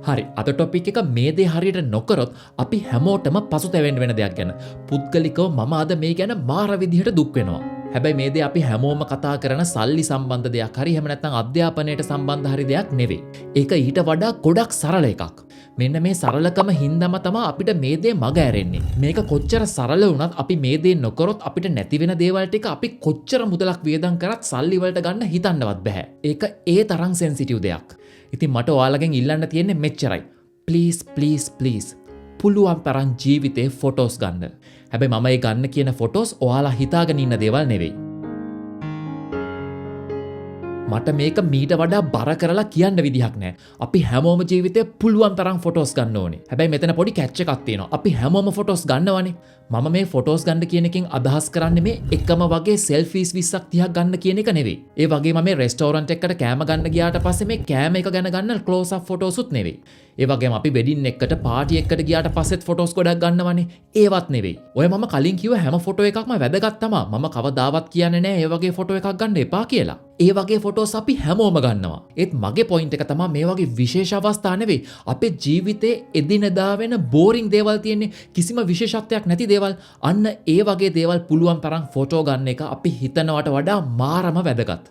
හරි අද ටොපික් එක මේ දේ හරියට නොකරොත් අපි හැමෝටම පසුතැවෙන්න වෙන දෙයක් ගැන. පුද්ගලිකව මම අද මේ ගැන මාර විදිහට දුක් වෙනවා. හැබැයි මේ දේ අපි හැමෝම කතා කරන සල්ලි සම්බන්ධ දෙයක් හරි එහෙම නැත්නම් අධ්‍යාපනයට සම්බන්ධ හරි දෙයක් නෙවෙයි. ඒක ඊට වඩා ගොඩක් සරල එකක්. මෙන්න මේ සරලකම හින්දාම තමයි අපිට මේ දේ මග ඇරෙන්නේ. මේක කොච්චර සරල වුණත් අපි මේ දේ නොකරොත් අපිට නැති වෙන දේවල් ටික අපි කොච්චර මුදලක් වියදම් කරත් සල්ලි වලට ගන්න හිතන්නවත් බෑ. ඒක ඒ තරම් සෙන්සිටිව් දෙයක්. ඉතින් මට ඔයාලගෙන් ඉල්ලන්න තියෙන්නේ මෙච්චරයි. ප්ලීස් පුළුවන් තරම් ජීවිතේ ෆොටෝස් ගන්න. හැබැයි මම ඒ ගන්න කියන ෆොටෝස් ඔයාලා හිතාගෙන ඉන්න දේවල් නෙවෙයි. මට මේක මීට වඩා බර කරලා කියන්න විදිහක් නෑ. අපි හැමෝම ජීවිතේ පුළුවන් තරම් ෆොටෝස් ගන්න ඕනේ. හැබැයි මෙතන පොඩි කැච් එකක් තියෙනවා. අපි හැමෝම ෆොටෝස් ගන්නවනේ. මම මේ ෆොටෝස් ගන්න කියන එකෙන් අදහස් කරන්නේ මේ එකම වගේ සෙල්ෆීස් 20ක් 30ක් ගන්න කියන එක නෙවෙයි. ඒ වගේම මේ රෙස්ටෝරන්ට් එකකට කෑම ගන්න ගියාට පස්සේ මේ කෑම එක ගැන ගන්න ක්ලෝස් අප් ෆොටෝස් උත් නෙවෙයි. ඒ වගේම අපි වෙඩින් එකකට පාටි එකකට ගියාට පස්සෙත් ෆොටෝස් ගොඩක් ගන්නවනේ. ඒවත් නෙවෙයි. ඔය මම කලින් කිව්ව හැම ෆොටෝ එකක්ම වැදගත් තමයි. මම කවදාවත් කියන්නේ නෑ ඒ වගේ ෆොටෝ එකක් ගන්න එපා කියලා. ඒ වගේ ෆොටෝස් අපි හැමෝම ගන්නවා. ඒත් මගේ පොයින්ට් එක තමයි මේ වගේ විශේෂ අවස්ථා නෙවෙයි. අපේ ජීවිතේ එදිනෙදා වෙන බෝරින් දේවල් තියෙන්නේ. කිසිම විශේෂත්වයක් නැති දේවල්. අන්න ඒ වගේ දේවල් පුළුවන් තරම් ෆොටෝ ගන්න එක අපි හිතනවට වඩා මාරම වැදගත්.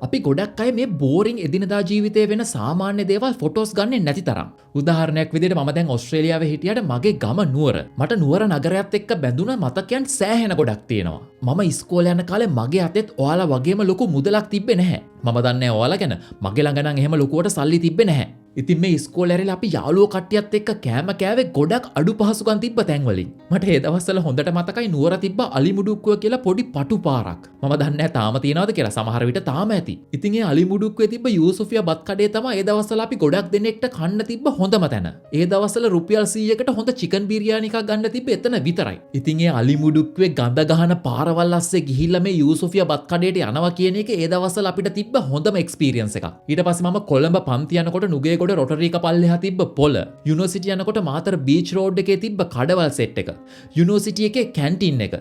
අපි ගොඩක් අය මේ බෝරින් එදිනදා ජීවිතේ වෙන සාමාන්‍ය දේවල් ෆොටෝස් ගන්නේ නැති තරම්. උදාහරණයක් විදිහට මම දැන් ඕස්ට්‍රේලියාවේ හිටියට මගේ ගම නුවර. මට නුවර නගරයත් එක්ක බැඳුන මතකයන් සෑහෙන ගොඩක් තියෙනවා. මම ඉස්කෝලේ යන කාලේ මගේ අතෙත් ඔයාලා වගේම ලොකු මුදලක් තිබ්බේ නැහැ. මම දන්නේ ඔයාලා ගැන. මගේ ළඟ නම් එහෙම ලොකුවට සල්ලි තිබ්බේ නැහැ. ඉතින් මේ ඉස්කෝලේ ඇරිලා අපි යාළුවෝ කට්ටියත් එක්ක කෑම කෑවේ ගොඩක් අඩු පහසුකම් තිබ්බ තැන් වලින්. මට ඒ දවස්වල හොඳට මතකයි නුවර තිබ්බ අලිමුඩුක්කුව කියලා පොඩි පටු පාරක්. මම දන්නේ නැහැ තාම තියනවද කියලා. සමහර විට තාම ඇති. ඉතින් ඒ අලිමුඩුක්කුවේ තිබ්බ යූසුෆියා බත් කඩේ තමයි ඒ දවස්වල අපි ගොඩක් දෙනෙක්ට කන්න තිබ්බ හොඳම තැන. ඒ දවස්වල රුපියල් 100කට හොඳ චිකන් බිරියානි එකක් ගන්න තිබ්බ එතන විතරයි. ඉතින් ඒ අලිමුඩුක්කුවේ ගඳ ගහන පාරවල් අස්සේ ගිහිල්ලා මේ යූසුෆියා බත් කඩේට යනවා කියන එක ඒ දවස්වල අපිට තිබ්බ හොඳම එක්ස්පීරියන්ස් එකක්. ඊට පස්සේ මම කොළඹ පන්ති යනකොට නුගේගොඩ රොටරි කපල්ලෙහා තිබ්බ පොළ, යුනිවර්සිටි යනකොට මාතර බීච් රෝඩ් එකේ තිබ්බ කඩවල් සෙට් එක, යුනිවර්සිටි එකේ කැන්ටින් එක,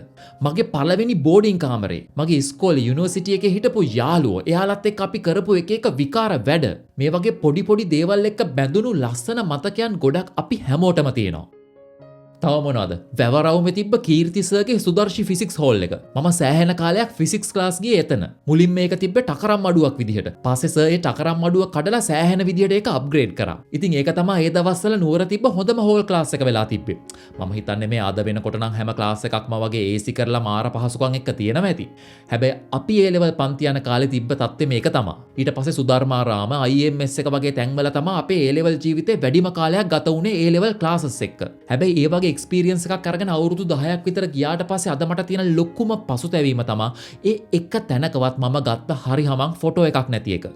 මගේ පළවෙනි බෝඩින් කාමරේ, මගේ ඉස්කෝලේ යුනිවර්සිටි එකේ හිටපු යාළුවෝ, එයාලත් එක්ක අපි කරපු එක විකාර වැඩ, මේ වගේ පොඩි දේවල් එක්ක බැඳුණු ලස්සන මතකයන් ගොඩක් අපි හැමෝටම තියෙනවා. තව මොනවද? වැවරවුමේ තිබ්බ කීර්ති සර්ගේ සුදර්ශි ෆිසික්ස් හෝල් එක. මම සෑහෙන කාලයක් ෆිසික්ස් ක්ලාස් ගියේ එතන. මුලින් මේක තිබ්බේ ටකරම් මඩුවක් විදිහට. පස්සේ සර් ඒ ටකරම් මඩුව කඩලා සෑහෙන විදිහට ඒක අප්ග්‍රේඩ් කරා. ඉතින් ඒක තමයි ඒ දවස්වල නුවර තිබ්බ හොඳම හෝල් ක්ලාස් එක වෙලා තිබ්බේ. මම හිතන්නේ මේ අද වෙනකොට නම් හැම ක්ලාස් එකක්ම වගේ AC කරලා මාර පහසුකම් එක්ක තියෙනවා ඇති. හැබැයි අපි ඒ ලෙවල් පන්ති යන කාලේ තිබ්බ තත්ත්වය මේක තමයි. ඊට පස්සේ සුධර්මාරාම IMS එක වගේ තැන්වල තමයි අපේ ඒ ලෙවල් ජීවිතේ වැඩිම කාලයක් ගත වුණේ ඒ ලෙවල් ක්ලාසස් එක්ක. හැබැයි ඒ වගේ එක්ස්පීරියන්ස් එකක් අරගෙන අවුරුදු 10ක් විතර ගියාට පස්සේ අද මට තියෙන ලොකුම පසුතැවීම තමයි ඒ එක තැනකවත් මම ගත්ත හරි හමං ෆොටෝ එකක් නැති එක.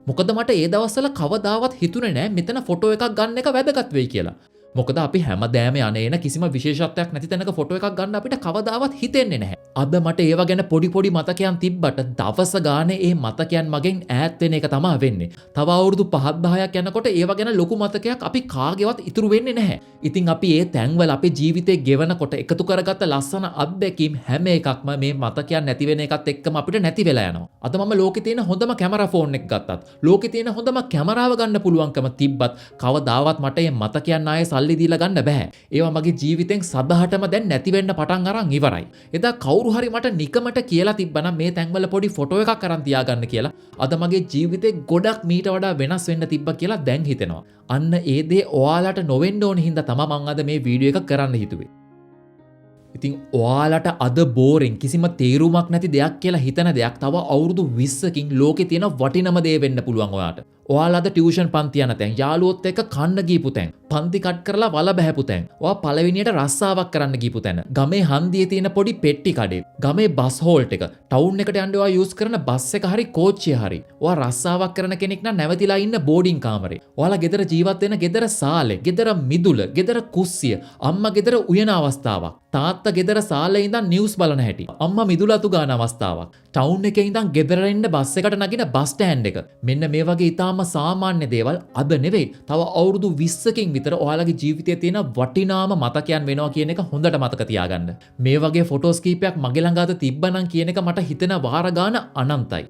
මොකද මට ඒ දවස්වල කවදාවත් හිතුනේ නෑ මෙතන ෆොටෝ එකක් ගන්න එක වැදගත් වෙයි කියලා. මොකද අපි හැමදෑම යන කිසිම විශේෂත්වයක් නැති තැනක ෆොටෝ එකක් ගන්න අපිට කවදාවත් හිතෙන්නේ නැහැ. අද මට ඒව ගැන පොඩි මතකයන් තිබ්බට දවස ගානේ ඒ මතකයන් මගෙන් ඈත් වෙන එක තමයි වෙන්නේ. තව අවුරුදු 5-10ක් යනකොට ඒව ගැන ලොකු මතකයක් අපි කාගේවත් ඉතුරු වෙන්නේ නැහැ. ඉතින් අපි ඒ තැන්වල අපේ ජීවිතේ ගෙවනකොට එකතු කරගත්ත ලස්සන අත්දැකීම් හැම එකක්ම මේ මතකයන් නැති වෙන එකත් එක්කම අපිට නැති වෙලා යනවා. අද මම ලෝකේ තියෙන හොඳම කැමරා ෆෝන් එක ගත්තත්, ලෝකේ තියෙන හොඳම කැමරාව ගන්න පුළුවන්කම තිබ්බත් කවදාවත් මට මේ මතකයන් ආයේ සල්ලි දීලා ගන්න බෑ. ඒවා මගේ ජීවිතෙන් සදහටම දැන් නැති වෙන්න පටන් අරන් ඉවරයි. එදා කවුරු හරි මට නිකමට කියලා තිබ්බනම් මේ තැන්වල පොඩි ෆොටෝ එකක් අරන් තියාගන්න කියලා, අද මගේ ජීවිතේ ගොඩක් මීට වඩා වෙනස් වෙන්න තිබ්බා කියලා දැන් හිතෙනවා. අන්න ඒ දේ ඔයාලට නොවෙන්න ඕන හින්දා තමයි මම අද මේ වීඩියෝ එක කරන්න හිතුවේ. ඉතින් ඔයාලට අද බෝරින් කිසිම තේරුමක් නැති දෙයක් කියලා හිතන දෙයක් තව අවුරුදු 20කින් ලෝකේ තියෙන වටිනම දේ වෙන්න පුළුවන් ඔයාට. ඔයාලා අද ටියුෂන් පන්ති යන තැන්, යාළුවොත් එක්ක කන්න ගිහපු තැන්, පන්ති කට් කරලා වල බහැපු තැන්, ඔයා පළවෙනියට රස්සාවක් කරන්න ගිහපු තැන, ගමේ හන්දියේ තියෙන පොඩි පෙට්ටි කඩේ, ගමේ බස් හෝල්ට් එක, ටවුන් එකට යන්න ඔයා යූස් කරන බස් එක හරි කෝච්චිය හරි, ඔයා රස්සාවක් කරන කෙනෙක් නම් නැවතිලා ඉන්න බෝඩින් කාමරේ, ඔයාලා ගෙදර ජීවත් වෙන ගෙදර සාලේ, ගෙදර මිදුල, ගෙදර කුස්සිය, අම්මා ගෙදර උයන අවස්ථාවක්, තාත්තා ගෙදර සාලේ ඉඳන් නිවුස් බලන හැටි, අම්මා මිදුල අතු ගන්න අවස්ථාවක්, ටවුන් එකේ ඉඳන් ගෙදර එන්න බස් එකට නගින බස් ස්ටෑන්ඩ් එක. මෙන්න මේ වගේ ඊටාම සාමාන්‍ය දේවල් අද නෙවෙයි තව අවුරුදු 20කින් විතර ඔයාලගේ ජීවිතයේ තියෙන වටිනාම මතකයන් වෙනවා කියන එක හොඳට මතක තියාගන්න. මේ වගේ ෆොටෝස් කීපයක් මගේ ළඟ අද තිබ්බනම් කියන එක මට හිතෙන වාර ගාන අනන්තයි.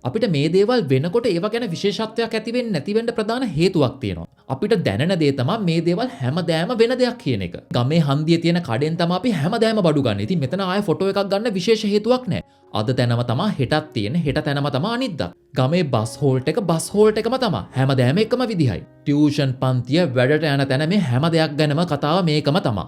අපිට මේ දේවල් වෙනකොට ඒව ගැන විශේෂත්වයක් ඇති වෙන්නේ නැති වෙන්න ප්‍රධාන හේතුවක් තියෙනවා. අපිට දැනෙන දේ තමයි මේ දේවල් හැමදෑම වෙන දෙයක් කියන එක. ගමේ හන්දියේ තියෙන කඩෙන් තමයි අපි හැමදෑම බඩු ගන්න. ඉතින් මෙතන ආයේ ෆොටෝ එකක් ගන්න විශේෂ හේතුවක් නැහැ. අද තැනම තමයි හෙටත් තියෙන, හෙට තැනම තමයි අනිද්දා. ගමේ බස් හෝල්ට් එක බස් හෝල්ට් එකම තමයි. හැමදෑම එකම විදිහයි. ටියුෂන් පන්තිය වැඩට යන තැන මේ හැම දෙයක් ගැනම කතාව මේකම තමයි.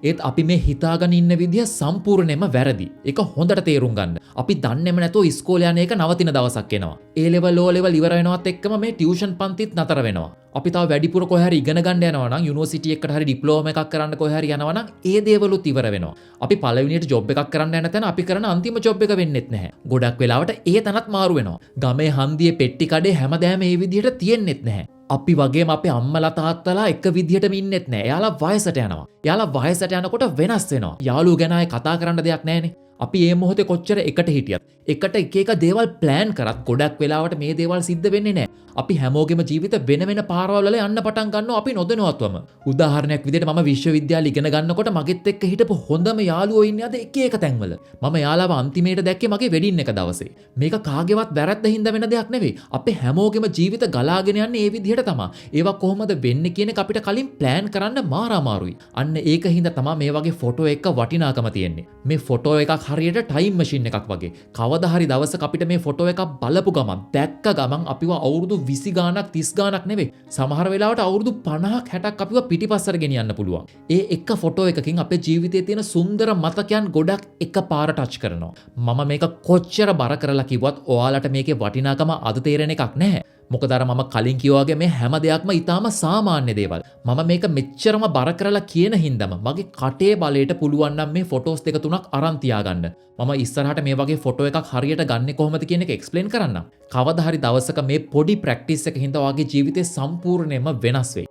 ඒත් අපි මේ හිතාගෙන ඉන්න විදිහ සම්පූර්ණයෙන්ම වැරදි. ඒක හොඳට තේරුම් ගන්න. අපි දන්නේම නැතුව ඉස්කෝලේ යන එක නවතින දවසක් එනවා. A level O level ඉවර වෙනවත් එක්කම මේ ටියුෂන් පන්තිත් නතර වෙනවා. අපි තව වැඩිපුර කොහේ හරි ඉගෙන ගන්න යනවා නම් යුනිවර්සිටි එකකට හරි ඩිප්ලෝමා එකක් කරන්න කොහේ හරි යනවා නම් ඒ දේවලුත් ඉවර වෙනවා. අපි පළවෙනියට ජොබ් එකක් කරන්න යන තැන අපි කරන අන්තිම ජොබ් එක වෙන්නෙත් නැහැ. ගොඩක් වෙලාවට ඒ තැනත් මාරු වෙනවා. ගමේ හන්දියේ පෙට්ටි කඩේ හැමදෑම මේ විදිහට තියෙන්නෙත් නැහැ. අපි වගේම අපේ අම්මලා තාත්තලා එක විදිහටම ඉන්නෙත් නැහැ. එයාලා වයසට යනවා. එයාලා වයසට යනකොට වෙනස් වෙනවා. යාළුවෝ ගැන ආයේ කතා කරන්න දෙයක් නැහැනේ. අපි මේ මොහොතේ කොච්චර එකට හිටියත් එකට එක දේවල් ප්ලෑන් කරත් ගොඩක් වෙලාවට මේ දේවල් සිද්ධ වෙන්නේ නැහැ. අපි හැමෝගෙම ජීවිත වෙන වෙන පාරවල් වල යන්න පටන් ගන්නවා අපි නොදැනුවත්වම. උදාහරණයක් විදිහට මම විශ්වවිද්‍යාලේ ඉගෙන ගන්නකොට මගෙත් එක්ක හිටපු හොඳම යාළුවෝ ඉන්නේ අද එක එක තැන්වල. මම යාළුවව අන්තිමේට දැක්කේ මගේ වෙඩින් එක දවසේ. මේක කාගේවත් වැරද්ද හින්දා වෙන දෙයක් නෙවෙයි. අපේ හැමෝගෙම ජීවිත ගලාගෙන යන්නේ මේ විදිහට තමයි. ඒවා කොහොමද වෙන්නේ කියන එක අපිට කලින් ප්ලෑන් කරන්න මාර අමාරුයි. අන්න ඒක හින්දා තමයි මේ වගේ ෆොටෝ එක වටිනාකම තියෙන්නේ. මේ ෆොටෝ එකක් හරියට ටයිම් මැෂින් එකක් වගේ. කවදා හරි දවසක අපිට මේ ෆොටෝ එකක් බලපු ගමන් දැක්ක ගමන් අපිව අවුරුදු 20 ගාණක් 30 ගාණක් නෙවෙයි. සමහර වෙලාවට අවුරුදු 50ක් 60ක් අපිව පිටිපස්සට ගෙනියන්න පුළුවන්. ඒ එක ෆොටෝ එකකින් අපේ ජීවිතයේ තියෙන සුන්දර මතකයන් ගොඩක් එකපාර ටච් කරනවා. මම මේක කොච්චර බර කරලා කිව්වත් ඔයාලට මේකේ වටිනාකම අද තේරෙන එකක් නැහැ. මොකද අර මම කලින් කිව්වා වගේ මේ හැම දෙයක්ම ඊටාම සාමාන්‍ය දේවල්. මම මේක මෙච්චරම බර කරලා කියන හින්දාම මගේ කටේ බලයට පුළුවන් නම් මේ ෆොටෝස් දෙක තුනක් අරන් තියාගන්න. මම ඉස්සරහට මේ වගේ ෆොටෝ එකක් හරියට ගන්නෙ කොහොමද කියන එක එක්ස්ප්ලেইন කරන්නම්. කවදා හරි දවසක මේ පොඩි ප්‍රැක්ටිස් එක හින්දා ඔයාගේ ජීවිතේ සම්පූර්ණයෙන්ම වෙනස් වෙයි.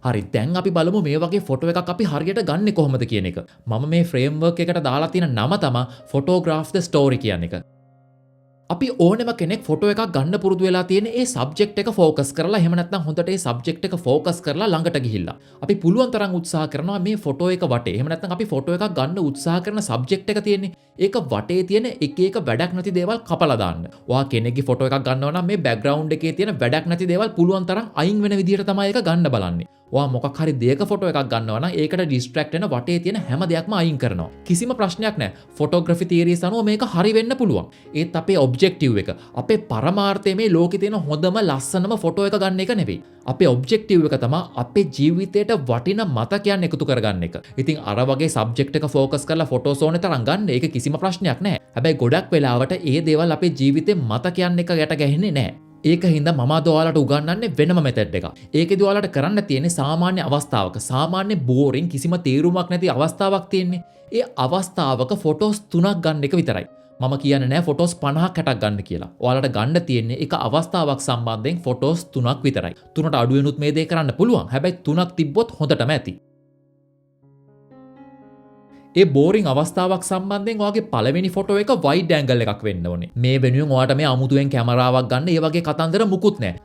හරි දැන් අපි බලමු මේ වගේ ෆොටෝ එකක් අපි හරියට ගන්නෙ කොහොමද කියන එක. මම මේ ෆ්‍රේම්වර්ක් එකට දාලා තියෙන නම තමයි ෆොටෝග්‍රාෆ් ද ස්ටෝරි කියන එක. අපි ඕනෙම කෙනෙක් ෆොටෝ එකක් ගන්න පුරුදු වෙලා තියෙන ඒ සබ්ජෙක්ට් එක ફોකස් කරලා එහෙම නැත්නම් හොඳට ඒ සබ්ජෙක්ට් එක ફોකස් කරලා ළඟට ගිහිල්ලා අපි පුළුවන් තරම් උත්සාහ කරනවා මේ ෆොටෝ එක වටේ එහෙම නැත්නම් අපි ෆොටෝ එකක් ගන්න උත්සාහ කරන සබ්ජෙක්ට් එක තියෙන්නේ ඒක වටේ තියෙන එක එක වැඩක් නැති දේවල් කපලා දාන්න. ඔයා කෙනෙක්ගේ ෆොටෝ එකක් ගන්නවා නම් මේ බෑග්ග්‍රවුන්ඩ් එකේ තියෙන වැඩක් නැති දේවල් පුළුවන් තරම් අයින් වෙන විදිහට තමයි ඒක ගන්න බලන්නේ. ඔයා මොකක් හරි දෙයක ෆොටෝ එකක් ගන්නවා නම් ඒකට ඩිස්ට්‍රැක්ට් වෙන වටේ තියෙන හැම දෙයක්ම අයින් කරනවා. කිසිම ප්‍රශ්නයක් නැහැ. ෆොටෝග්‍රැෆි තියරිස් අනුව මේක හරි වෙන්න පුළුවන්. ඒත් අපේ ඔබ්ජෙක්ටිව් එක අපේ පරමාර්ථය මේ ලෝකේ තියෙන හොඳම ලස්සනම ෆොටෝ එක ගන්න එක නෙවෙයි. අපේ ඔබ්ජෙක්ටිව් එක තමයි අපේ ජීවිතේට වටින මතකයන් එකතු කරගන්න එක. ඉතින් අර වගේ සබ්ජෙක්ට් එක ફોකස් කරලා ෆොටෝස් ඕනේ තරම් ගන්න ඒක කිසිම ප්‍රශ්නයක් නැහැ. හැබැයි ගොඩක් වෙලාවට ඒ දේවල් අපේ ජීවිතේ මතකයන් එක යට ගැහෙන්නේ නැහැ. ඒක හින්දා මම අද ඔයාලට උගන්වන්නේ වෙනම මෙතඩ් එකක්. ඒකෙදි ඔයාලට කරන්න තියෙන්නේ සාමාන්‍ය අවස්ථාවක සාමාන්‍ය බෝරින් කිසිම තේරුමක් නැති අවස්ථාවක් තියෙන්නේ. ඒ අවස්ථාවක ෆොටෝස් 3ක් ගන්න එක විතරයි. මම කියන්නේ නෑ ෆොටෝස් 50ක් 60ක් ගන්න කියලා. ඔයාලට ගන්න තියෙන්නේ එක අවස්ථාවක් සම්බන්ධයෙන් ෆොටෝස් 3ක් විතරයි. 3ට අඩු වෙනුත් මේ දේ කරන්න පුළුවන්. හැබැයි 3ක් තිබ්බොත් හොඳටම ඇති. ඒ බෝරිං අවස්ථාවක් සම්බන්ධයෙන් ඔයාගේ පළවෙනි ෆොටෝ එක වයිඩ් ඇන්ගල් එකක් වෙන්න ඕනේ. මේ වෙනුවෙන් ඔයාට මේ අමුතුවෙන් කැමරාවක් ගන්න ඒ වගේ කතන්දර මුකුත් නැහැ.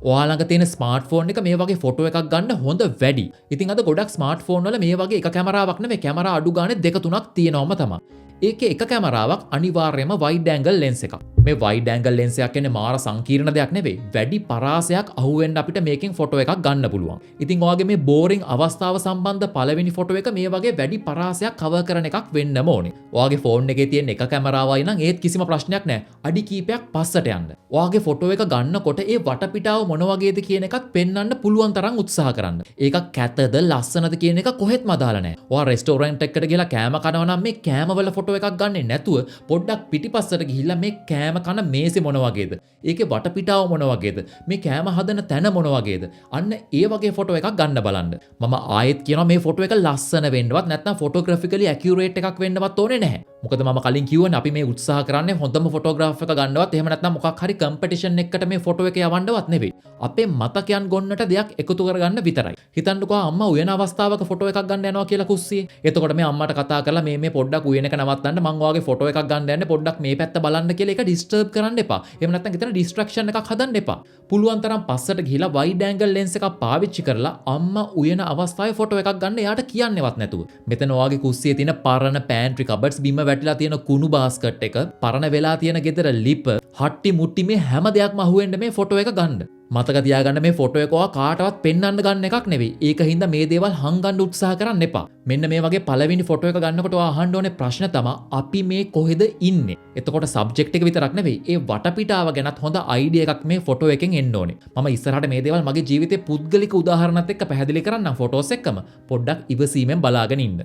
ඔයා ළඟ තියෙන ස්මාර්ට්ෆෝන් එක මේ වගේ ෆොටෝ එකක් ගන්න හොඳ වැඩි. ඉතින් අද ගොඩක් ස්මාර්ට්ෆෝන් වල මේ වගේ එක කැමරාවක් නෙමෙයි කැමරා අඩු ගානේ 2-3ක් තියෙනවම තමයි. ඒකේ එක කැමරාවක් අනිවාර්යයෙන්ම වයිඩ් ඇන්ගල් ලෙන්ස් එකක්. මේ වයිඩ් ඇන්ගල් ලෙන්ස් එකක් කියන්නේ මාර සංකීර්ණ දෙයක් නෙවෙයි. වැඩි පරාසයක් අහුවෙන්න අපිට මේකෙන් ෆොටෝ එකක් ගන්න පුළුවන්. ඉතින් ඔයාගේ මේ බෝරිං අවස්ථාව සම්බන්ධ පළවෙනි ෆොටෝ එක මේ වගේ වැඩි පරාසයක් කවර් කරන එකක් වෙන්නම ඕනේ. ඔයාගේ ෆෝන් එකේ තියෙන එක කැමරාවයි නම් ඒත් කිසිම ප්‍රශ්නයක් නැහැ. අඩි කීපයක් පස්සට යන්න. ඔයාගේ ෆොටෝ එක ගන්නකොට ඒ වටපිටාව මොන වගේද කියන එකත් පෙන්වන්න පුළුවන් තරම් උත්සාහ කරන්න. ඒක කැතද ලස්සනද කියන එක කොහෙත්ම අදාළ නැහැ. ඔයා රෙස්ටෝරන්ට් එකකට ගිහලා කෑම කනවා නම් මේ කෑමවල ෆොටෝ එකක් ගන්නේ නැතුව පොඩ්ඩක් පිටිපස්සට ගිහිල්ලා මේ කෑම කන මේසෙ මොන වගේද? ඒකේ වටපිටාව මොන වගේද? මේ කෑම හදන තැන මොන වගේද? අන්න ඒ වගේ ෆොටෝ එකක් ගන්න බලන්න. මම ආයෙත් කියනවා මේ ෆොටෝ එක ලස්සන වෙන්නවත් නැත්නම් ෆොටෝග්‍රැෆිකලි ඇකියුරේට් එකක් වෙන්නවත් ඕනේ නැහැ. මොකද මම කලින් කිව්වනේ අපි මේ උත්සාහ කරන්නේ හොඳම ෆොටෝග්‍රාෆ් එක ගන්නවත් එහෙම නැත්නම් මොකක් හරි කම්පිටිෂන් එකකට මේ ෆොටෝ එක යවන්නවත් නෙවෙයි. අපේ මතකයන් ගොන්නට දෙයක් එකතු කරගන්න විතරයි. හිතන්නකෝ අම්මා උයන අවස්ථාවක ෆොටෝ එකක් ගන්න යනවා කියලා කුස්සියේ. එතකොට මේ අම්මට කතා කරලා මේ පොඩ්ඩක් උයන එක නවත්තන්න මං ඔයාගේ ෆොටෝ එකක් ගන්න යන්නේ පොඩ්ඩක් මේ පැත්ත බලන්න කියලා ඒක ඩිස්ටර්බ් කරන්න එපා. එහෙම නැත්නම් එතන ඩිස්ට්‍රැක්ෂන් එකක් හදන්න එපා. පුළුවන් තරම් පස්සට ගිහිලා වයිඩ් ඇන්ගල් ලෙන්ස් එකක් පාවිච්චි කරලා අම්මා උයන අවස්ථාවේ ෆොටෝ එකක් ගන්න එයාට කියන්නේවත් නැතුව. මෙතන ඔයාගේ කුස්සියේ තියෙන පරණ පෑන්ට්‍රි කබඩ්ස් බිම වැටිලා තියෙන කුණු බාස්කට් එක, පරණ වෙලා තියෙන ගෙදර ලිප, හට්ටි මුට්ටි මේ හැම දෙයක්ම අහුවෙන්න මේ ෆොටෝ එක ගන්න. මතක තියාගන්න මේ ෆොටෝ එක ඔයා කාටවත් පෙන්වන්න ගන්න එකක් නෙවෙයි. ඒකින්ද මේ දේවල් හංගන්න උත්සාහ කරන්න එපා. මෙන්න මේ වගේ පළවෙනි ෆොටෝ එක ගන්නකොට ඔයා අහන්න ඕනේ ප්‍රශ්න තමයි අපි මේ කොහෙද ඉන්නේ? එතකොට සබ්ජෙක්ට් එක විතරක් නෙවෙයි, ඒ වටපිටාව ගැනත් හොඳ අයිඩියා එකක් මේ ෆොටෝ එකෙන් එන්න ඕනේ. මම ඉස්සරහට මේ දේවල් මගේ ජීවිතේ පුද්ගලික උදාහරණත් එක්ක පැහැදිලි කරන්නම් ෆොටෝස් එක්කම. පොඩ්ඩක් ඉවසීමෙන් බලාගෙන ඉන්න.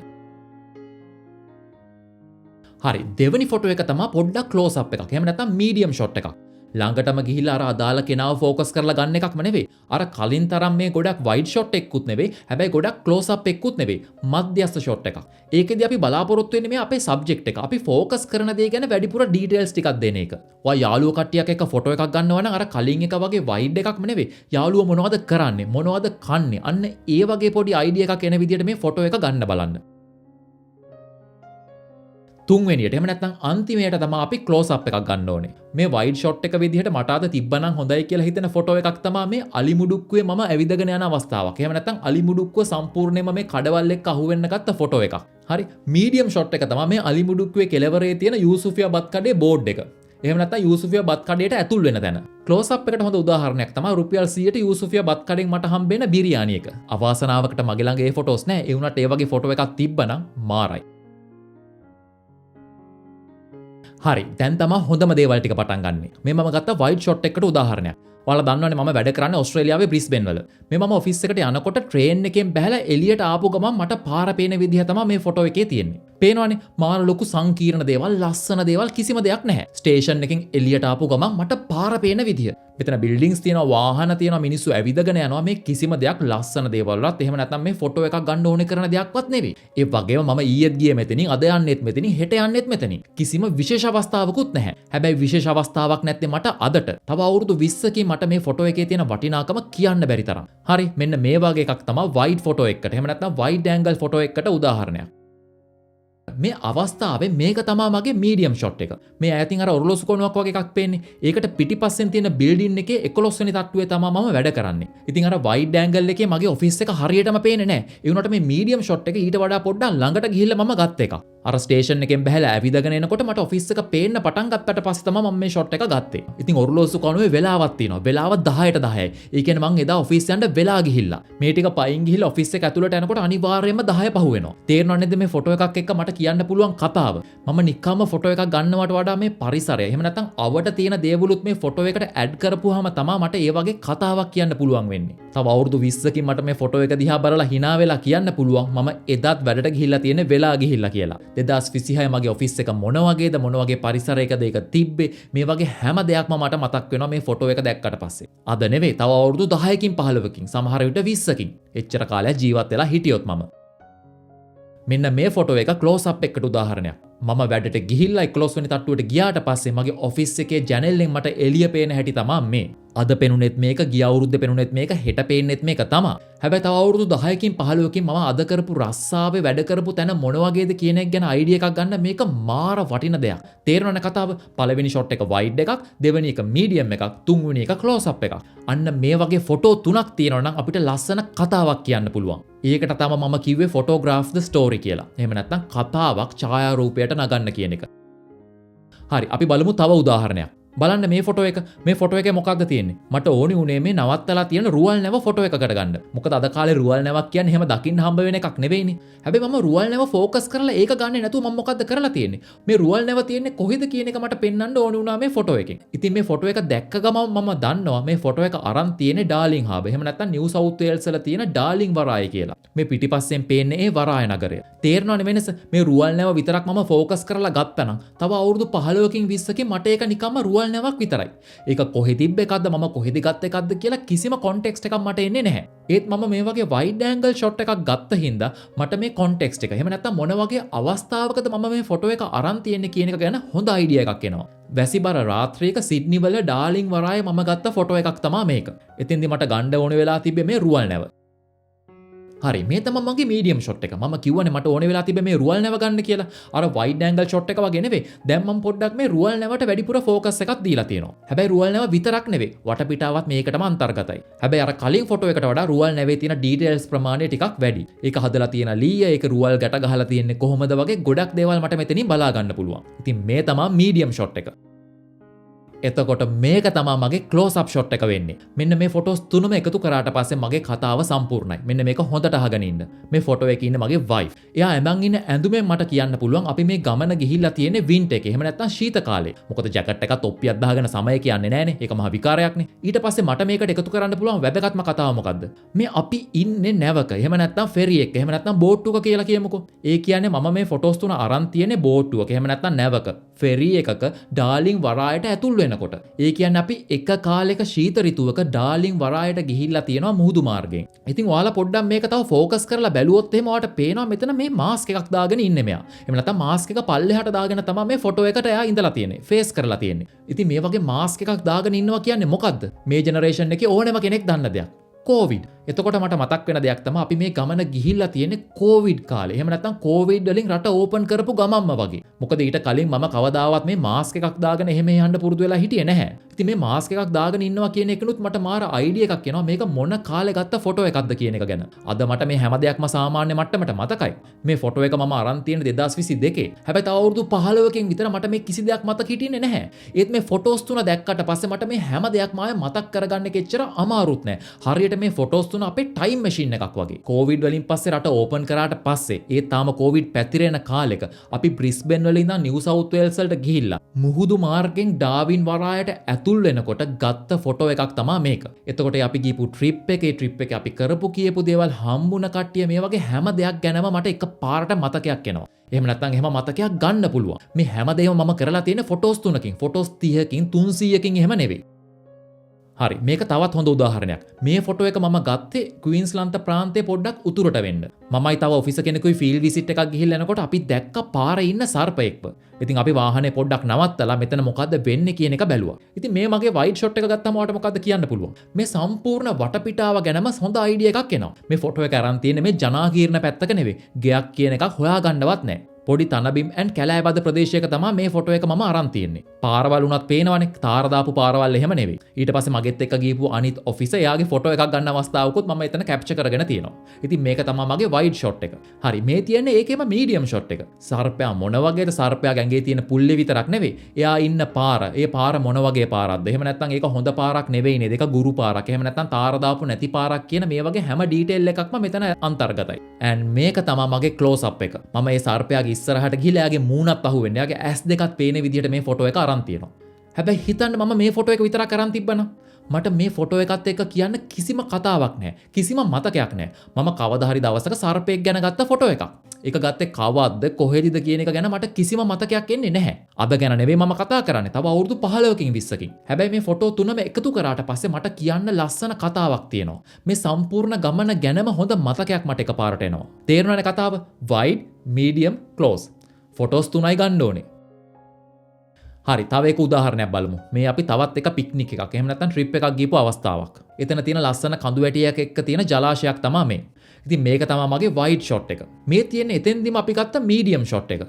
හරි, දෙවෙනි ෆොටෝ එක තමයි පොඩ්ඩක් ක්ලෝස් අප් එකක්. එහෙම නැත්නම් මීඩියම් ෂොට් එකක්. ළඟටම ගිහිල්ලා අර අදාළ කෙනාව ફોකස් කරලා ගන්න එකක්ම නෙවෙයි. අර කලින් තරම් මේ ගොඩක් වයිඩ් ෂොට් එකකුත් නෙවෙයි. හැබැයි ගොඩක් ක්ලෝස් අප් එකකුත් නෙවෙයි. මධ්‍යස්ථ ෂොට් එකක්. ඒකෙදි අපි බලාපොරොත්තු වෙන්නේ මේ අපේ සබ්ජෙක්ට් එක. අපි ફોකස් කරන දේ ගැන වැඩිපුර ඩීටේල්ස් ටිකක් දෙන එක. ඔයා යාළුවෝ කට්ටියක් එක්ක ෆොටෝ එකක් ගන්නවා නම් අර කලින් එක වගේ වයිඩ් එකක්ම නෙවෙයි. යාළුවෝ මොනවද කරන්නේ? මොනවද කන්නේ? අන්න ඒ වගේ පොඩි අයිඩියා එකක් එන විදිහට මේ ෆොටෝ එක ගන්න බලන්න. තුන්වෙනියට එහෙම නැත්නම් අන්තිමයට තමයි අපි ක්ලෝස් අප් එකක් ගන්න ඕනේ. මේ වයිඩ් ෂොට් එක විදිහට මට අද තිබ්බනම් හොඳයි කියලා හිතෙන ෆොටෝ එකක් තමයි මේ අලිමුඩුක්කුවේ මම ඇවිදගෙන යන අවස්ථාවක්. එහෙම නැත්නම් අලිමුඩුක්කුව සම්පූර්ණයෙන්ම මේ කඩවල් එක්ක අහුවෙන්න ගත්ත ෆොටෝ එකක්. හරි. මීඩියම් ෂොට් එක තමයි මේ අලිමුඩුක්කුවේ කෙළවරේ තියෙන යූසුෆියා බත් කඩේ බෝඩ් එක. එහෙම නැත්නම් යූසුෆියා බත් කඩේට ඇතුල් වෙන තැන. ක්ලෝස් අප් එකට හොඳ උදාහරණයක් තමයි රුපියල් 100ට යූසුෆියා බත් කඩෙන් මට හම්බෙන බිරියානි එක. අවාසනාවකට මගේ ළඟ ඒ ෆොටෝස් නැහැ. ඒ වුණාට ඒ වගේ ෆොටෝ එකක් තිබ්බනම් මාරයි. හරි, දැන් තමයි හොඳම දේවල් ටික පටන් ගන්නෙ. මේ මම ගත්ත වයිඩ් ෂොට් එකකට උදාහරණයක්. ඔයාලා දන්නවනේ මම වැඩ කරන්නේ ඕස්ට්‍රේලියාවේ බ්‍රිස්බේන් වල. මේ මම ඔෆිස් එකට යනකොට ට්‍රේන් එකෙන් බැහැලා එළියට ආපු ගමන් මට පාර පේන විදිහ තමයි මේ ෆොටෝ එකේ තියෙන්නේ. පේනවනේ මාර ලොකු සංකීර්ණ දේවල්, ලස්සන දේවල් කිසිම දෙයක් නැහැ. ස්ටේෂන් එකෙන් එළියට ආපු ගමන් මට පාර පේන විදිහ. මෙතන බිල්ඩින්ග්ස් තියෙනවා, වාහන තියෙනවා, මිනිස්සු ඇවිදගෙන යනවා. මේ කිසිම දෙයක් ලස්සන දේවල්වත් එහෙම නැත්නම් මේ ෆොටෝ එකක් ගන්න ඕනේ කරන දෙයක්වත් නෙවෙයි. ඒ වගේම මම ඊයේත් ගියේ මෙතනින්, අද යන්නෙත් මෙතනින්, හෙට යන්නෙත් මෙතනින්. කිසිම විශේෂ අවස්ථාවකුත් නැහැ. හැබැයි විශේෂ අවස්ථාවක් නැත්තේ මට අදට. තව අවුරුදු 20කින් මට මේ ෆොටෝ එකේ තියෙන වටිනාකම කියන්න බැරි තරම්. හරි, මෙන්න මේ වගේ එකක් තමයි වයිඩ් ෆොටෝ එකකට. එහෙම නැත්නම් වයිඩ් ඇන්ගල් ෆොටෝ එකකට උදාහරණයක්. මේ අවස්ථාවේ මේක තමයි මගේ මීඩියම් ෂොට් එක. මේ ඈතින් අර ඔරලෝසු කොණුවක් වගේ එකක් පේන්නේ. ඒකට පිටිපස්සෙන් තියෙන බිල්ඩින් එකේ 11 වෙනි තට්ටුවේ තමයි මම වැඩ කරන්නේ. ඉතින් අර වයිඩ් ඇන්ගල් එකේ මගේ ඔෆිස් එක හරියටම පේන්නේ නැහැ. ඒ වුණාට මේ මීඩියම් ෂොට් එක ඊට වඩා පොඩ්ඩක් ළඟට ගිහිල්ලා මම ගත්ත එක. අර ස්ටේෂන් එකෙන් බැහැලා ඇවිදගෙන එනකොට මට ඔෆිස් එක පේන්න පටන් ගත්තට පස්සේ තමයි මම මේ ෂොට් එක ගත්තේ. ඉතින් ඔරලෝසු කොණුවේ වෙලාවක් තියෙනවා. වෙලාව 10ට 10යි. ඒ කියන්නේ මං එදා ඔෆිස් යන්න වෙලා ගිහිල්ලා. මේ ටික පයින් ගිහිල්ලා ඔෆිස් එක ඇතුළට යනකොට අනිවාර්යයෙන්ම 10 පහු වෙනවා. තේරෙනව නේද මේ ෆොටෝ එකක් එක්ක මට කියන්න පුළුවන් කතාව. මම නිකම්ම ෆොටෝ එකක් ගන්නවට වඩා මේ පරිසරය එහෙම නැත්නම් අවට තියෙන දේවලුත් මේ ෆොටෝ එකට ඇඩ් කරපුවාම තමයි මට ඒ වගේ කතාවක් කියන්න පුළුවන් වෙන්නේ. තව අවුරුදු 20කින් මට මේ ෆොටෝ එක දිහා බලලා hina වෙලා කියන්න පුළුවන් මම එදත් වැඩට ගිහිල්ලා තියෙන්නේ වෙලා ගිහිල්ලා කියලා. 2026 මගේ ඔෆිස් එක මොන වගේද, මොන වගේ පරිසරයකද ඒක තිබ්බේ, මේ වගේ හැම දෙයක්ම මට මතක් වෙනවා මේ ෆොටෝ එක දැක්කට පස්සේ. අද නෙවෙයි, තව අවුරුදු 10කින් 15කින්, සමහර විට 20කින්. එච්චර කාලයක් ජීවත් වෙලා හිටියොත් මම. මෙන්න මේ ෆොටෝ එක ක්ලෝස් අප් එකකට උදාහරණයක්. මම වැඩට ගිහිල්ලා 11 වෙනි තට්ටුවට ගියාට පස්සේ මගේ ඔෆිස් එකේ ජනෙල්ලෙන් මට එළිය පේන හැටි තමයි මේ. අද පෙනුනෙත් මේක, ගිය අවුරුද්දේ පෙනුනෙත් මේක, හෙට පේන්නෙත් මේක තමයි. හැබැයි තව අවුරුදු 10කින් 15කින් මම අද කරපු රස්සාවේ වැඩ කරපු තැන මොන වගේද කියන එක ගැන අයිඩියා එකක් ගන්න මේක මාර වටින දෙයක්. තේරෙනවනේ කතාව? පළවෙනි ෂොට් එක වයිඩ් එකක්, දෙවෙනි එක මීඩියම් එකක්, තුන්වෙනි එක ක්ලෝස් අප් එකක්. අන්න මේ වගේ ෆොටෝ තුනක් තියෙනවා නම් අපිට ලස්සන කතාවක් කියන්න පුළුවන්. ඒකට තමයි මම කිව්වේ ෆොටෝග්‍රාෆ් ද ස්ටෝරි කියලා. එහෙම නැත්නම් කතාවක් ඡායාරූපයට නගන්න කියන එක. හරි, අපි බලමු තව උදාහරණයක්. බලන්න මේ ෆොටෝ එක. මේ ෆොටෝ එකේ මොකක්ද තියෙන්නේ? මට ඕනි උනේ මේ නවත්තලා තියෙන රුවල් නැව ෆොටෝ එකකට ගන්න. මොකද අද කාලේ රුවල් නැවක් කියන්නේ එහෙම දකින්න හම්බ වෙන එකක් නෙවෙයිනේ. හැබැයි මම රුවල් නැව ફોකස් කරලා ඒක ගන්නේ නැතුව මම මොකද්ද කරලා තියෙන්නේ? මේ රුවල් නැව තියෙන්නේ කොහෙද කියන එක මට පෙන්වන්න ඕනි වුණා මේ ෆොටෝ එකෙන්. ඉතින් මේ ෆොටෝ එක දැක්ක ගමන් මම දන්නවා මේ ෆොටෝ එක අරන් තියෙන්නේ ඩාර්ලින් හාබ්. එහෙම නැත්නම් නිව් සවුත් වේල්ස් වල තියෙන ඩාර්ලින් වරාය කියලා. මේ පිටිපස්සෙන් පේන්නේ ඒ වරාය නගරය. තේරෙනවනේ වෙනස? මේ රුවල් නැව විතරක් මම ફોකස් කරලා ගත්තා නම් තව අවුරුදු 15කින් 20කින් මට ඒක නිකම්ම රුවල් නැවක් විතරයි. ඒක කොහෙ තිබ්බ එකක්ද, මම කොහෙද ගත්ත එකක්ද කියලා කිසිම කොන්ටෙක්ස්ට් එකක් මට එන්නේ නැහැ. ඒත් මම මේ වගේ වයිඩ් ඇන්ගල් ෂොට් එකක් ගත්ත හින්දා මට මේ කොන්ටෙක්ස්ට් එක එහෙම නැත්නම් මොන වගේ අවස්ථාවකද මම මේ ෆොටෝ එක අරන් තියෙන්නේ කියන එක ගැන හොඳ අයිඩියා එකක් එනවා. වැසිබර රාත්‍රියක සිඩ්නි වල ඩාර්ලින් වරායේ මම ගත්ත ෆොටෝ එකක් තමයි මේක. එතින්දි මට ගන්න ඕන වෙලා තිබ්බේ මේ රුවල් නැව. හරි මේ තමයි මගේ මීඩියම් ෂොට් එක. මම කිව්වනේ මට ඕනේ වෙලා තිබ්බේ මේ රුවල් නැව ගන්න කියලා. අර වයිඩ් ඇන්ගල් ෂොට් එක වගේ නෙවෙයි. දැන් මම පොඩ්ඩක් මේ රුවල් නැවට වැඩිපුර ෆෝකස් එකක් දීලා තියෙනවා. හැබැයි රුවල් නැව විතරක් නෙවෙයි. වටපිටාවත් මේකටම අන්තර්ගතයි. හැබැයි අර කලින් ෆොටෝ එකට වඩා රුවල් නැවේ තියෙන ඩීටේල්ස් ප්‍රමාණය ටිකක් වැඩි. ඒක හදලා තියෙන ලීය, ඒක රුවල් ගැට ගහලා තියෙන්නේ කොහොමද වගේ ගොඩක් දේවල් මට මෙතනින් බලා ගන්න පුළුවන්. ඉතින් මේ තමයි මීඩියම් ෂොට් එක. එතකොට මේක තමා මගේ ක්ලෝස් අප් ෂොට් එක වෙන්නේ. මෙන්න මේ ෆොටෝස් තුනම එකතු කරාට පස්සේ මගේ කතාව සම්පූර්ණයි. මෙන්න මේක හොඳට අහගෙන ඉන්න. මේ ෆොටෝ එකේ ඉන්න මගේ වයිෆ්. එයා ඇඳන් ඉන්න ඇඳුමෙන් මට කියන්න පුළුවන් අපි මේ ගමන ගිහිල්ලා තියෙන්නේ වින්ටර් එකේ. එහෙම නැත්නම් ශීත කාලේ. මොකද ජැකට් එකක් තොප්පියක් දාගෙන සමය කියන්නේ නැහනේ. ඒක මහ විකාරයක්නේ. ඊට පස්සේ මට මේකට එකතු කරන්න පුළුවන් වැදගත්ම කතාව මොකද්ද? මේ අපි ඉන්නේ නැවක. එහෙම නැත්නම් ෆෙරි එක. එහෙම නැත්නම් බෝට්ටුවක කියලා කියමුකෝ. ඒ කියන්නේ මම මේ ෆොටෝස් තුන අරන් තියෙන්නේ බෝට්ටුවක. එහෙම නැත්නම් නැවක. ෆෙරි එකක ඩාර්ලින් වරායට ඇතුල් වෙනකොට. ඒ කියන්නේ අපි එක කාලෙක ශීත ඍතුවක ඩාර්ලින් වරායට ගිහිල්ලා තියෙනවා මුහුදු මාර්ගයෙන්. ඉතින් ඔයාලා පොඩ්ඩක් මේක තව ફોකස් කරලා බැලුවොත් එහෙම ඔයාලට පේනවා මෙතන මේ මාස්ක් එකක් දාගෙන ඉන්නේ මෙයා. එහෙම නැත්නම් මාස්ක් එක පල්ලෙහාට දාගෙන තමයි මේ ෆොටෝ එකට එයා ඉඳලා තියෙන්නේ. ෆේස් කරලා තියෙන්නේ. ඉතින් මේ වගේ මාස්ක් එකක් දාගෙන ඉන්නවා කියන්නේ මොකද්ද? මේ ජෙනරේෂන් එකේ ඕනෙම කෙනෙක් දන්න දෙයක්. කෝවිඩ්. එතකොට මට මතක් වෙන දෙයක් තමයි අපි මේ ගමන ගිහිල්ලා තියෙන්නේ කෝවිඩ් කාලේ. එහෙම නැත්නම් කෝවිඩ් වලින් රට ඕපන් කරපු ගමන්ම වගේ. මොකද ඊට කලින් මම කවදාවත් මේ මාස්ක් එකක් දාගෙන එහෙම යන්න පුරුදු වෙලා හිටියේ නැහැ. ඉතින් මේ මාස්ක් එකක් දාගෙන ඉන්නවා කියන එකනුත් මට මාර අයිඩියා එකක් එනවා. මේක මොන කාලේ ගත්ත ෆොටෝ එකක්ද කියන එක ගැන. අද මට මේ හැම දෙයක්ම සාමාන්‍ය මට්ටමට මතකයි. මේ ෆොටෝ එක මම අරන් තියෙන 2022. හැබැයි තව අවුරුදු 15කින් විතර මට මේ කිසි දෙයක් මතක හිටින්නේ නැහැ. ඒත් මේ ෆොටෝස් තුන දැක්කට පස්සේ මට මේ හැම දෙයක්ම ආයෙ මතක් කරගන්න එක එච්චර අමාරුත් නෑ. හරියට මේ ෆොටෝස් තුන අපේ ටයිම් මැෂින් එකක් වගේ. කෝවිඩ් වලින් පස්සේ රට ඕපන් කරාට පස්සේ ඒ තාම කෝවිඩ් පැතිරෙන කාලෙක අපි බ්‍රිස්බෙන් වල ඉඳන් නිව් සවුත් වේල්ස් වලට ගිහිල්ලා මුහුදු මාර්ගෙන් ඩාවින් වරායට ඇතුල් වෙනකොට ගත්ත ෆොටෝ එකක් තමයි මේක. එතකොට අපි ගිහපු ට්‍රිප් එකේ අපි කරපු කියපු දේවල් හම්බුන කට්ටිය මේ වගේ හැම දෙයක් ගැනම මට එකපාරට මතකයක් එනවා. එහෙම නැත්නම් එහෙම මතකයක් ගන්න පුළුවන්. මේ හැම දෙයක්ම මම කරලා තියෙන ෆොටෝස් තුනකින්, ෆොටෝස් 30කින් 300කින් එහෙම නෙවෙයි. හරි මේක තවත් හොඳ උදාහරණයක්. මේ ෆොටෝ එක මම ගත්තේ ක්වීන්ස්ලන්ත ප්‍රාන්තයේ පොඩ්ඩක් උතුරට වෙන්න. මමයි තව ඔෆිස් කෙනෙකුයි ෆීල්ඩ් විසිට් එකක් ගිහිල්ලා එනකොට අපි දැක්ක පාරේ ඉන්න සර්පයෙක්ව. ඉතින් අපි වාහනේ පොඩ්ඩක් නවත්තලා මෙතන මොකද්ද වෙන්නේ කියන එක බැලුවා. ඉතින් මේ මගේ වයිඩ් ෂොට් එක ගත්තම ඔයාලට මොකද්ද කියන්න පුළුවන්? මේ සම්පූර්ණ වටපිටාව ගැනම හොඳ අයිඩියා එකක් එනවා. මේ ෆොටෝ එක අරන් තියෙන්නේ මේ ජනාකීර්ණ පැත්තක නෙවෙයි. ගෙයක් කියන එකක් හොයාගන්නවත් නැහැ. පොඩි තනබිම් ඇන් කැලෑබද ප්‍රදේශයක තමයි මේ ෆොටෝ එක මම අරන් තියෙන්නේ. පාරවල් උනත් පේනවනේ. තාර දාපු පාරවල් එහෙම නෙවෙයි. ඊට පස්සේ මගෙත් එක්ක ගිහපු අනිත් ඔෆිසර් එයාගේ ෆොටෝ එකක් ගන්න අවස්ථාවකුත් මම එතන කැප්චර් කරගෙන තියෙනවා. ඉතින් මේක තමයි මගේ වයිඩ් ෂොට් එක. හරි මේ තියෙන්නේ ඒකේම මීඩියම් ෂොට් එක. සර්පයා මොන වගේද? සර්පයාගේ ඇඟේ තියෙන පුල්ලේ විතරක් නෙවෙයි. එයා ඉන්න පාර. ඒ පාර මොන වගේ පාරක්ද? එහෙම නැත්නම් ඒක හොඳ පාරක් නෙවෙයි නේද? ඒක ගුරු පාරක්. එහෙම නැත්නම් තාර දාපු නැති පාරක් කියන මේ වගේ හැම ඩීටේල් එකක්ම මෙතන අන්තර්ගතයි. and මේක තමයි මගේ ක්ලෝස් අප් එක. මම මේ සර්පයාගේ ඉස්සරහට ගිහලා එයාගේ මූණත් අහුවෙන්නේ. එයාගේ ඇස් දෙකත් පේන විදිහට මේ ෆොටෝ එක අරන් තියෙනවා. හැබැයි හිතන්න මම මේ ෆොටෝ එක විතරක් අරන් තිබ්බනම් මට මේ ෆොටෝ එකත් එක්ක කියන්න කිසිම කතාවක් නැහැ. කිසිම මතකයක් නැහැ. මම කවදා හරි දවසක සර්පෙක් ගැන ගත්ත ෆොටෝ එකක්. ඒක ගත්තේ කවද්ද කොහෙදද කියන එක ගැන මට කිසිම මතකයක් එන්නේ නැහැ. අද ගැන නෙවෙයි මම කතා කරන්නේ. තව අවුරුදු 15කින් 20කින්. හැබැයි මේ ෆොටෝ තුනම එකතු කරාට පස්සේ මට කියන්න ලස්සන කතාවක් තියෙනවා. මේ සම්පූර්ණ ගමන ගැනම හොඳ මතකයක් මට එකපාරට එනවා. තේරුණානේ කතාව? wide, medium, close. ෆොටෝස් තුනයි ගන්න ඕනේ. හරි තව එක උදාහරණයක් බලමු. මේ අපි තවත් එක පික්නික් එකක් එහෙම නැත්නම් ට්‍රිප් එකක් ගිහපු අවස්ථාවක්. එතන තියෙන ලස්සන කඳු වැටියක් එක්ක තියෙන ජලාශයක් තමයි මේ. ඉතින් මේක තමයි මගේ වයිඩ් ෂොට් එක. මේ තියෙන එතෙන්දිම අපි ගත්ත මීඩියම් ෂොට් එක.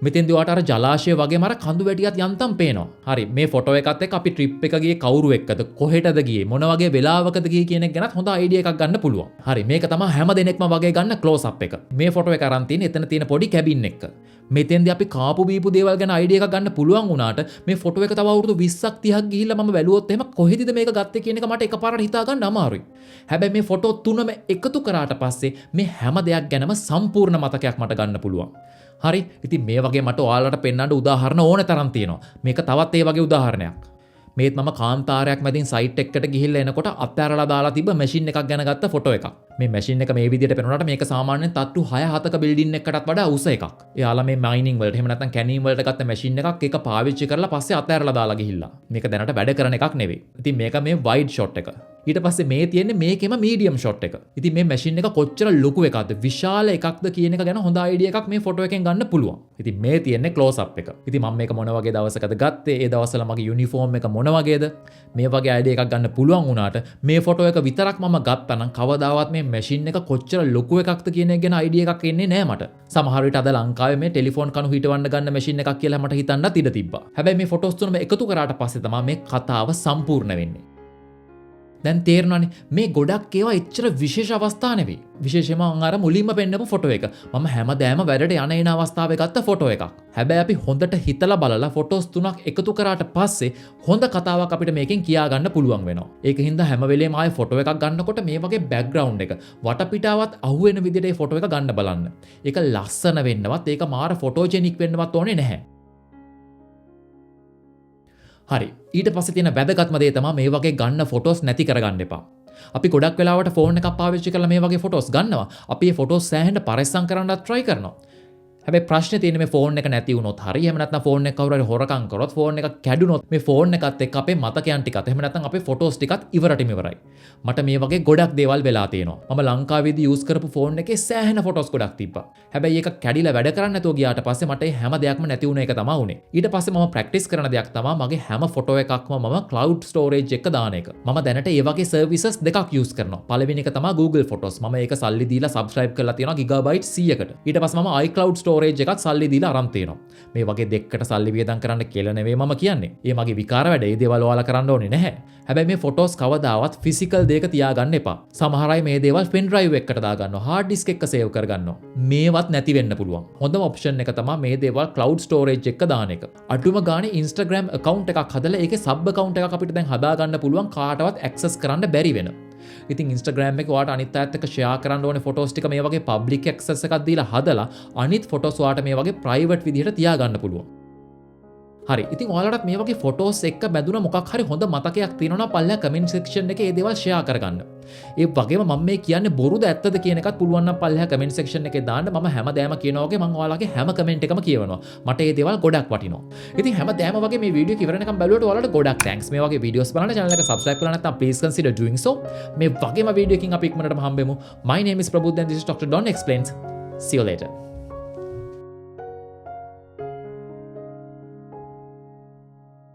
මෙතෙන්දී ඔයාට අර ජලාශය වගේම අර කඳු වැටියත් යන්තම් පේනවා. හරි මේ ෆොටෝ එකත් එක්ක අපි ට්‍රිප් එක ගියේ කවුරු එක්කද කොහෙටද ගියේ මොන වගේ වෙලාවකද ගියේ කියන එක ගැනත් හොඳ අයිඩියා එකක් ගන්න පුළුවන්. හරි මේක තමයි හැම දෙනෙක්ම වගේ ගන්න ක්ලෝස් අප් එක. මේ ෆොටෝ එක අරන් තියෙන එතන තියෙන පොඩි කැබින් එක. මෙතෙන්දී අපි කාපු බීපු දේවල් ගැන අයිඩියා එකක් ගන්න පුළුවන් වුණාට මේ ෆොටෝ එක තව අවුරුදු 20ක් 30ක් ගිහිල්ලා මම බැලුවොත් එහෙම කොහෙදද මේක ගත්තේ කියන එක මට එකපාරට හිතා ගන්න අමාරුයි. හැබැයි මේ ෆොටෝ තුනම එකතු කරාට පස්සේ මේ හැම දෙයක් ගැනම සම්පූර්ණ මතකයක් මට ගන්න පුළුවන්. හරි ඉතින් මේ වගේ මට ඔයාලට පෙන්වන්න උදාහරණ ඕනේ තරම් තියෙනවා. මේක තවත් ඒ වගේ උදාහරණයක්. මේත් මම කාන්තාරයක් මැදින් සයිට් එකකට ගිහිල්ලා එනකොට අත්හැරලා දාලා තිබ්බ මැෂින් එකක් ගැන ගත්ත ෆොටෝ එකක්. මේ මැෂින් එක මේ විදිහට පෙනුනට මේක සාමාන්‍යයෙන් තට්ටු 6-7ක බිල්ඩින් එකකටත් වඩා උස එකක්. එයාලා මේ මයිනින් වලට එහෙම නැත්නම් කැනීම් වලට ගත්ත මැෂින් එකක් ඒක පාවිච්චි කරලා පස්සේ අත්හැරලා දාලා ගිහිල්ලා. මේක දැනට වැඩ කරන එකක් නෙවෙයි. ඉතින් මේක මේ වයිඩ් ෂොට් එක. ඊට පස්සේ මේ තියෙන්නේ මේකෙම මීඩියම් ෂොට් එක. ඉතින් මේ මැෂින් එක කොච්චර ලොකු එකක්ද විශාල එකක්ද කියන එක ගැන හොඳ අයිඩියා එකක් මේ ෆොටෝ එකෙන් ගන්න පුළුවන්. ඉතින් මේ තියෙන්නේ ක්ලෝස් අප් එක. ඉතින් මම මේක මොන වගේ දවසකද ගත්තේ? ඒ දවස්වල මගේ යුනිෆෝම් එක මොන වගේද? මේ වගේ අයිඩියා එකක් ගන්න පුළුවන් වුණාට මේ ෆොටෝ එක විතරක් මම ගත්තා නම් කවදාවත් මේ මැෂින් එක කොච්චර ලොකු එකක්ද කියන එක ගැන අයිඩියා එකක් එන්නේ නැහැ මට. සමහර විට අද ලංකාවේ මේ ටෙලිෆෝන් කණු හිටවන්න ගන්න මැෂින් එකක් කියලා මට හිතන්නත් ඉඩ තිබ්බා. හැබැයි මේ ෆොටෝස් තුනම එකතු කරාට පස්සේ තමයි මේ කතාව සම්පූර්ණ වෙන්නේ. දැන් තේරෙනවනේ මේ ගොඩක් ඒවා එච්චර විශේෂ අවස්ථා නෙවෙයි. විශේෂයෙන්ම මම අර මුලින්ම පෙන්නපු ෆොටෝ එක. මම හැමදාම වැඩට යන එන අවස්ථාවේ ගත්ත ෆොටෝ එකක්. හැබැයි අපි හොඳට හිතලා බලලා ෆොටෝස් තුනක් එකතු කරාට පස්සේ හොඳ කතාවක් අපිට මේකෙන් කියා ගන්න පුළුවන් වෙනවා. ඒක හින්දා හැම වෙලේම ආයේ ෆොටෝ එකක් ගන්නකොට මේ වගේ බෑග්ග්‍රවුන්ඩ් එක වටපිටාවත් අහුවෙන විදිහට මේ ෆොටෝ එක ගන්න බලන්න. ඒක ලස්සන වෙන්නවත් ඒක මාර ෆොටෝජෙනික් වෙන්නවත් ඕනේ නැහැ. හරි ඊට පස්සේ තියෙන වැදගත්ම දේ තමයි මේ වගේ ගන්න ෆොටෝස් නැති කරගන්න එපා. අපි ගොඩක් වෙලාවට ෆෝන් එකක් පාවිච්චි කරලා මේ වගේ ෆොටෝස් ගන්නවා. අපි මේ ෆොටෝස් සෑහෙන්න පරිස්සම් කරන්නත් try කරනවා. හැබැයි ප්‍රශ්නේ තියෙන්නේ මේ ෆෝන් එක නැති වුණොත් හරි එහෙම නැත්නම් ෆෝන් එක කවුරු හරි හොරකම් කරොත් ෆෝන් එක කැඩුනොත් මේ ෆෝන් එකත් එක්ක අපේ මතකයන් ටිකත් එහෙම නැත්නම් අපේ ෆොටෝස් ටිකත් ඉවරටම ඉවරයි. මට මේ වගේ ගොඩක් දේවල් වෙලා තියෙනවා. මම ලංකාවේදී යූස් කරපු ෆෝන් එකේ සෑහෙන ෆොටෝස් ගොඩක් තිබ්බා. හැබැයි ඒක කැඩිලා වැඩ කරන්නේ නැතුව ගියාට පස්සේ මට හැම දෙයක්ම නැති වුණ එක තමයි උනේ. ඊට පස්සේ මම ප්‍රැක්ටිස් කරන දෙයක් තමයි මගේ හැම ෆොටෝ එකක්ම මම cloud storage එක දාන එක. මම දැනට ඒ වගේ සර්විසස් දෙකක් යූස් කරනවා. පළවෙනි එක තමයි Google Photos. මම ඒක සල්ලි දීලා subscribe කරලා තියෙනවා gigabyte 100කට. ඊට පස්සේ මම iCloud storage එකත් සල්ලි දීලා අරන් තියෙනවා. මේ වගේ දෙකකට සල්ලි වියදම් කරන්න කියලා නෙවෙයි මම කියන්නේ. ඒ මගේ විකාර වැඩ. ඒ දේවල් ඔයාලා කරන්න ඕනේ නැහැ. හැබැයි මේ ෆොටෝස් කවදාවත් ෆිසිකල් දෙයක තියාගන්න එපා. සමහර අය මේ දේවල් පෙන් ඩ්‍රයිව් එකකට දාගන්නවා, හાર્ඩ් ඩිස්ක් එක සේව් කරගන්නවා. මේවත් නැති වෙන්න පුළුවන්. හොඳම ඔප්ෂන් එක තමයි මේ දේවල් cloud storage එක දාන එක. අඩුම ගානේ Instagram account එකක් හදලා ඒකේ sub account එකක් අපිට දැන් හදාගන්න පුළුවන් කාටවත් access කරන්න බැරි වෙන. ඉතින් Instagram එකේ ඔයාලට අනිත් අයත් එක්ක share කරන්න ඕනේ ෆොටෝස් ටික මේ වගේ public access එකක් දීලා හදලා අනිත් ෆොටෝස් ඔයාලට මේ වගේ private විදිහට තියාගන්න පුළුවන්. හරි ඉතින් ඔයාලට මේ වගේ ෆොටෝස් එක්ක බැඳුන මොකක් හරි හොඳ මතකයක් තියෙනවා නම් පල්ලා කමෙන්ට් සෙක්ෂන් එකේ ඒ දේවල් ෂෙයා කරගන්න. ඒ වගේම මම මේ කියන්නේ බොරුද ඇත්තද කියන එකත් පුළුවන් නම් පල්ලා කමෙන්ට් සෙක්ෂන් එකේ දාන්න. මම හැමදාම කියනවා වගේ මම ඔයාලගේ හැම කමෙන්ට් එකම කියවනවා. මට මේ දේවල් ගොඩක් වටිනවා. ඉතින් හැමදාම වගේ මේ වීඩියෝ එක ඉවරනකම් බැලුවට ඔයාලට ගොඩක් thanks. මේ වගේ වීඩියෝස් බලන්න channel එක subscribe කරලා නැත්නම් please consider doing so. මේ වගේම වීඩියෝ එකකින් අපි ඉක්මනටම හම්බෙමු. My name is Prabudh and this is Dr. Don Explains. See you later.